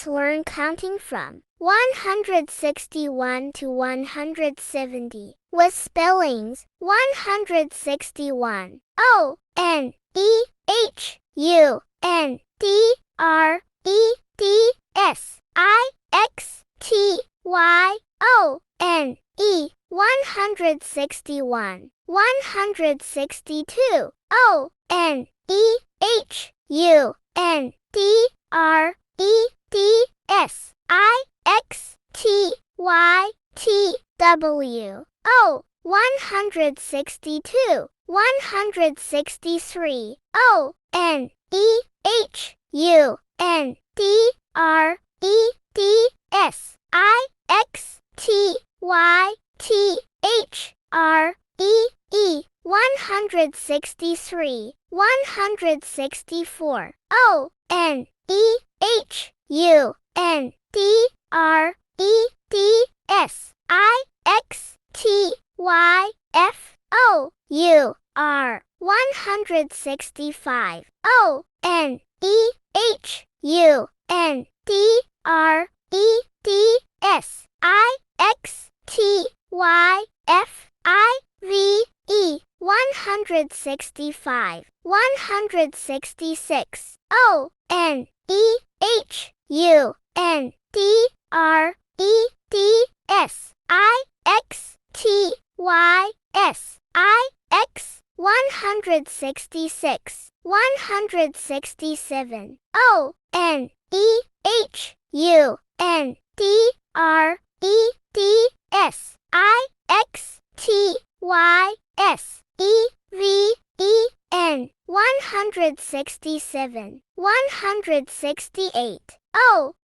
Let's learn counting from 161 to 170 with spellings. 161. ONEHUNDREDSIXTYONE 161. 162. ONEHUNDREDSIXTYTWO 162. 163. ONEHUNDREDSIXTYTHREE 163. 164. ONEHUNDREDSIXTYFOUR 165. ONEHUNDREDSIXTYFIVE 165. 166. ONEHUNDREDSIXTYSIX 166. 167. ONEHUNDREDSIXTYSEVEN 167. 168.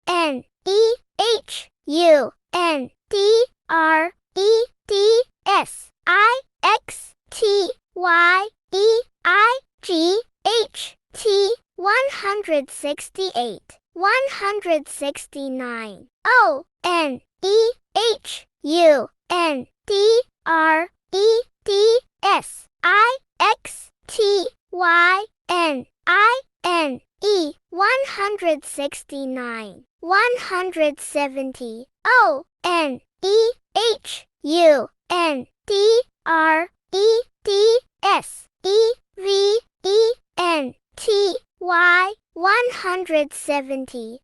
ONEHUNDREDSIXTYEIGHT 168. 169. ONEHUNDREDSIXTYNINE 169. 170. ONEHUNDREDSEVENTY